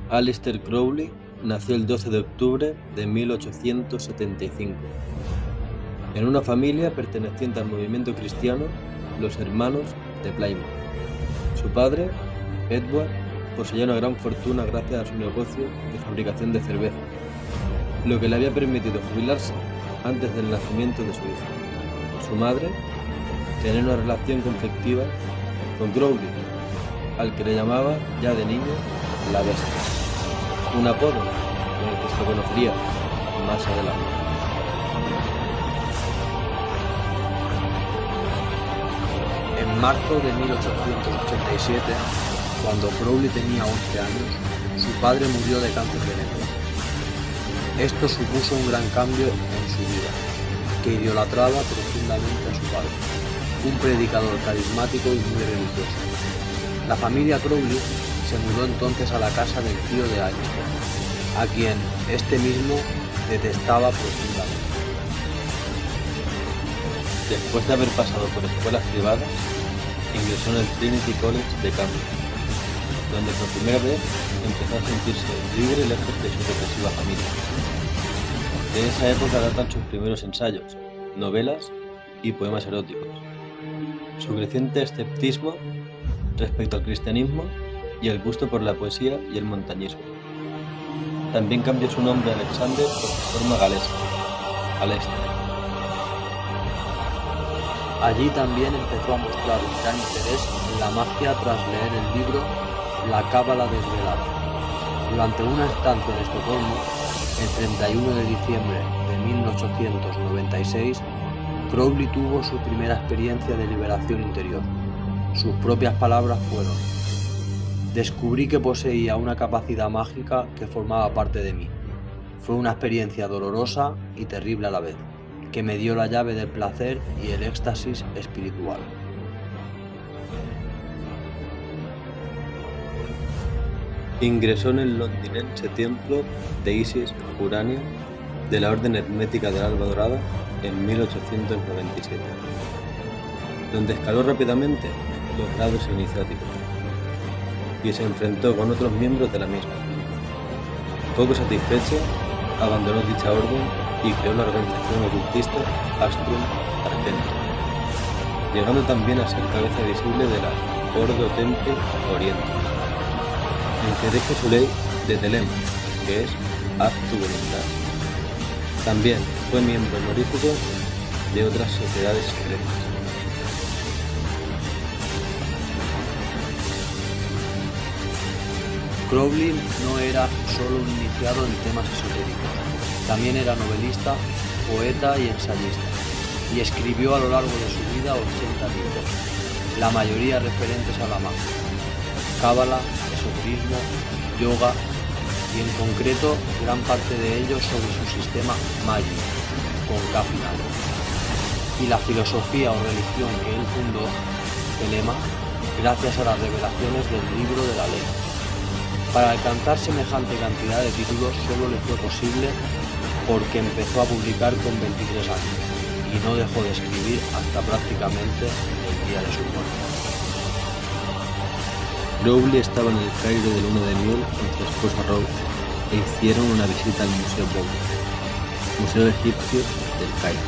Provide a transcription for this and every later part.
Aleister Crowley nació el 12 de octubre de 1875 en una familia perteneciente al movimiento cristiano Los Hermanos de Plymouth. Su padre, Edward, poseía una gran fortuna gracias a su negocio de fabricación de cerveza, lo que le había permitido jubilarse antes del nacimiento de su hijo. Su madre tenía una relación conflictiva con Crowley, al que le llamaba ya de niño la Bestia, un apodo con el que se conocería más adelante. En marzo de 1887, cuando Crowley tenía 11 años, su padre murió de cáncer de lengua. Esto supuso un gran cambio en su vida, que idolatraba profundamente a su padre, un predicador carismático y muy religioso. La familia Crowley se mudó entonces a la casa del tío de Aleister, a quien este mismo detestaba profundamente. Después de haber pasado por escuelas privadas, ingresó en el Trinity College de Cambridge, donde por primera vez empezó a sentirse libre lejos de su represiva familia. De esa época datan sus primeros ensayos, novelas y poemas eróticos. Su creciente escepticismo respecto al cristianismo y el gusto por la poesía y el montañismo. También cambió su nombre Alexander por su forma galesa, Aleister. Allí también empezó a mostrar un gran interés en la magia tras leer el libro La Cábala Desvelada. Durante una estancia en Estocolmo, el 31 de diciembre de 1896, Crowley tuvo su primera experiencia de liberación interior. Sus propias palabras fueron: "Descubrí que poseía una capacidad mágica que formaba parte de mí. Fue una experiencia dolorosa y terrible a la vez, que me dio la llave del placer y el éxtasis espiritual". Ingresó en el londinense templo de Isis Urania de la Orden Hermética del Alba Dorada en 1897, donde escaló rápidamente los grados iniciáticos y se enfrentó con otros miembros de la misma. Poco satisfecho, abandonó dicha orden y creó la organización ocultista Astrum Argentum, llegando también a ser cabeza visible de la Ordo Templi Orientis, en que rige su ley de Telema, que es haz tu voluntad. También fue miembro honorífico de otras sociedades secretas. Crowley no era solo un iniciado en temas esotéricos, también era novelista, poeta y ensayista, y escribió a lo largo de su vida 80 libros, la mayoría referentes a la magia, cábala, esoterismo, yoga y en concreto gran parte de ellos sobre su sistema Magic, con K final, y la filosofía o religión que él fundó, Telema, gracias a las revelaciones del libro de la ley. Para alcanzar semejante cantidad de títulos solo le fue posible porque empezó a publicar con 23 años y no dejó de escribir hasta prácticamente el día de su muerte. Crowley estaba en el Cairo de luna de miel con su esposa Rose e hicieron una visita al Museo Bowen, museo egipcio del Cairo.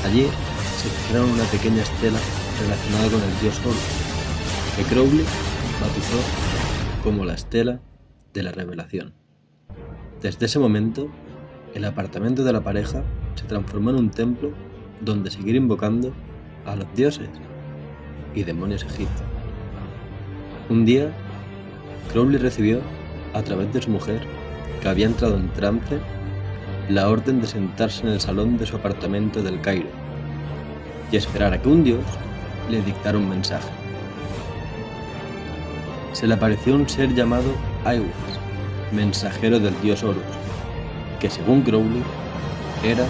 Allí se fijaron una pequeña estela relacionada con el dios Horus, que Crowley bautizó como la estela de la revelación. Desde ese momento, el apartamento de la pareja se transformó en un templo donde seguir invocando a los dioses y demonios egipcios. Un día, Crowley recibió, a través de su mujer, que había entrado en trance, la orden de sentarse en el salón de su apartamento del Cairo y esperar a que un dios le dictara un mensaje. Se le apareció un ser llamado Aiwass, mensajero del dios Horus, que según Crowley era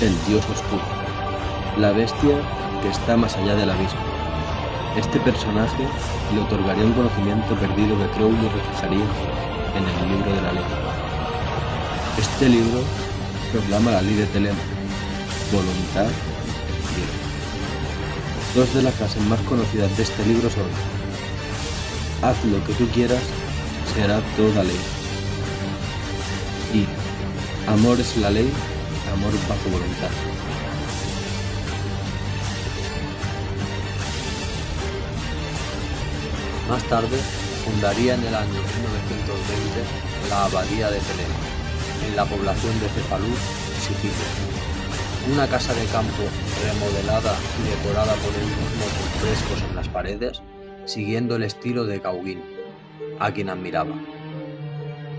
el dios oscuro, la bestia que está más allá del abismo. Este personaje le otorgaría un conocimiento perdido que Crowley reflejaría en el libro de la ley. Este libro proclama la ley de Telema, voluntad en griego. Dos de las frases más conocidas de este libro son: haz lo que tú quieras será toda ley. Y amor es la ley, amor bajo voluntad. Más tarde, fundaría en el año 1920 la Abadía de Telema, en la población de Cefalú, Sicilia. Una casa de campo remodelada y decorada por él mismo con frescos en las paredes, siguiendo el estilo de Gauguin, a quien admiraba.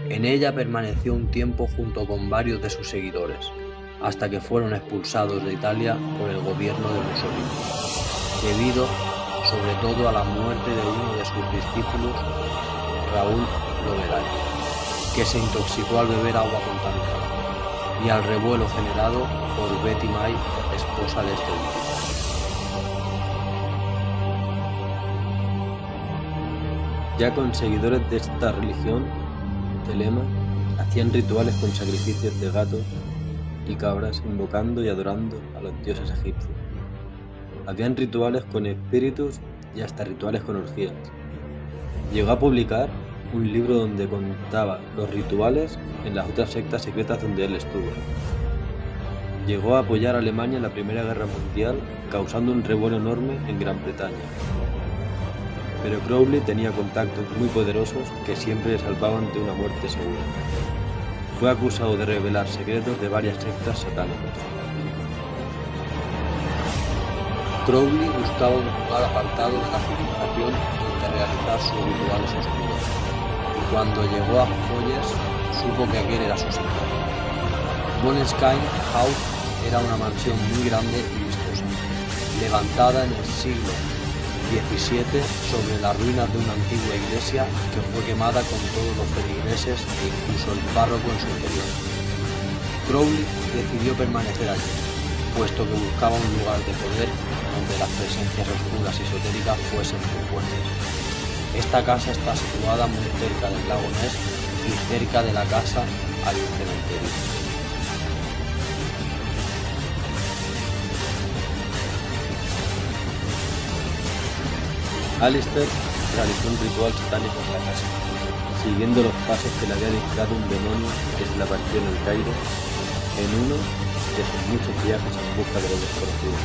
En ella permaneció un tiempo junto con varios de sus seguidores, hasta que fueron expulsados de Italia por el gobierno de Mussolini, debido sobre todo a la muerte de uno de sus discípulos, Raúl Loveday, que se intoxicó al beber agua contaminada, y al revuelo generado por Betty May, esposa de este último. Ya con seguidores de esta religión, Telema, hacían rituales con sacrificios de gatos y cabras, invocando y adorando a los dioses egipcios. Habían rituales con espíritus y hasta rituales con orgías. Llegó a publicar un libro donde contaba los rituales en las otras sectas secretas donde él estuvo. Llegó a apoyar a Alemania en la Primera Guerra Mundial, causando un revuelo enorme en Gran Bretaña. Pero Crowley tenía contactos muy poderosos que siempre le salvaban de una muerte segura. Fue acusado de revelar secretos de varias sectas satánicas. Crowley buscaba un lugar apartado de la civilización donde realizar sus rituales oscuros, y cuando llegó a Foyers supo que aquel era su sitio. Boneskin House era una mansión muy grande y vistosa, levantada en el siglo XVII sobre las ruinas de una antigua iglesia que fue quemada con todos los feligreses e incluso el párroco en su interior. Crowley decidió permanecer allí, puesto que buscaba un lugar de poder donde las presencias oscuras y esotéricas fuesen muy fuertes. Esta casa está situada muy cerca del lago Ness y cerca de la casa hay un cementerio. Alistair realizó un ritual satánico en la casa, siguiendo los pasos que le había dictado un demonio que se le apareció en el Cairo en uno de sus muchos viajes en busca de lo desconocido.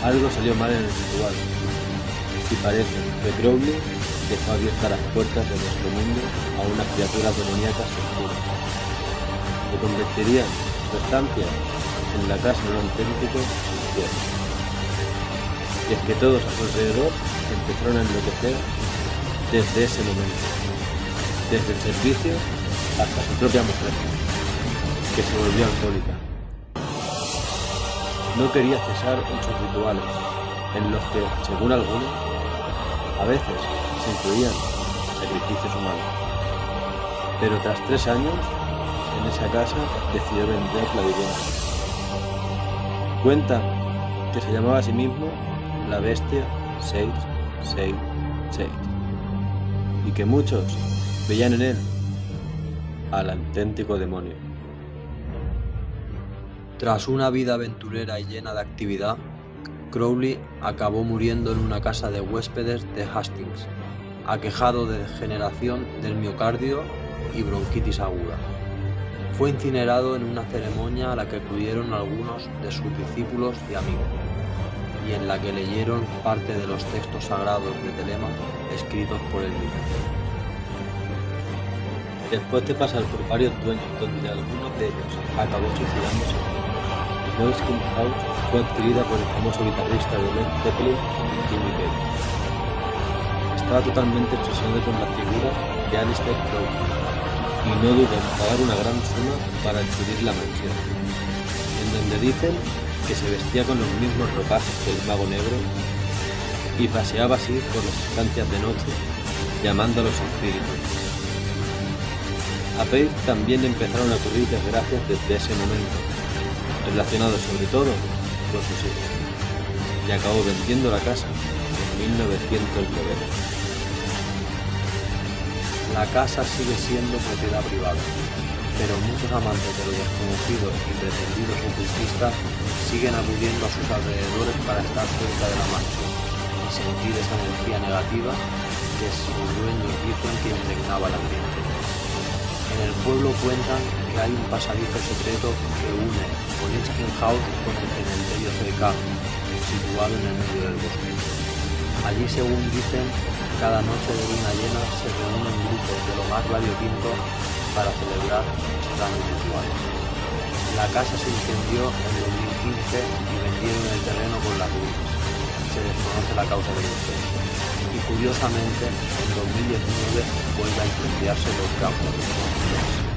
Algo salió mal en el ritual, y parece que Crowley dejó abiertas las puertas de nuestro mundo a unas criaturas demoníacas oscuras, que convertirían su estancia en la casa de un auténtico infierno. Y es que todos a su alrededor empezaron a enloquecer desde ese momento, desde el servicio hasta su propia mujer, que se volvió alcohólica. No quería cesar en sus rituales, en los que, según algunos, a veces se incluían sacrificios humanos. Pero tras 3 años, en esa casa decidió vender la vivienda. Cuenta que se llamaba a sí mismo la Bestia 666 y que muchos veían en él al auténtico demonio. Tras una vida aventurera y llena de actividad, Crowley acabó muriendo en una casa de huéspedes de Hastings, aquejado de degeneración del miocardio y bronquitis aguda. Fue incinerado en una ceremonia a la que acudieron algunos de sus discípulos y amigos, y en la que leyeron parte de los textos sagrados de Telema escritos por él mismo. Después de pasar por varios dueños donde algunos de ellos acabó suicidándose, Boneskin House fue adquirida por el famoso guitarrista de Led Zeppelin, Jimmy Page. Estaba totalmente obsesionado con la figura de Aleister Crowley y no dudó en pagar una gran suma para adquirir la mansión, en donde dicen que se vestía con los mismos ropajes que el mago negro y paseaba así por las estancias de noche, llamando a los espíritus. A Page también le empezaron a ocurrir desgracias desde ese momento, relacionados sobre todo con sus hijos, y acabó vendiendo la casa en 1990. La casa sigue siendo propiedad privada, pero muchos amantes de lo desconocido y pretendidos ocultistas siguen acudiendo a sus alrededores para estar cerca de la mansión y sentir esa energía negativa que sus dueños dicen que impregnaba el ambiente. En el pueblo cuentan que hay un pasadizo secreto que une Coniskin House con el cementerio cercano, situado en el medio del bosque. Allí, según dicen, cada noche de luna llena se reúnen grupos de lo más variopinto para celebrar extraños rituales. La casa se incendió en 2015 y vendieron el terreno con las ruinas. Se desconoce la causa del incendio. Y curiosamente, en 2019 vuelve a incendiarse por causas desconocidas.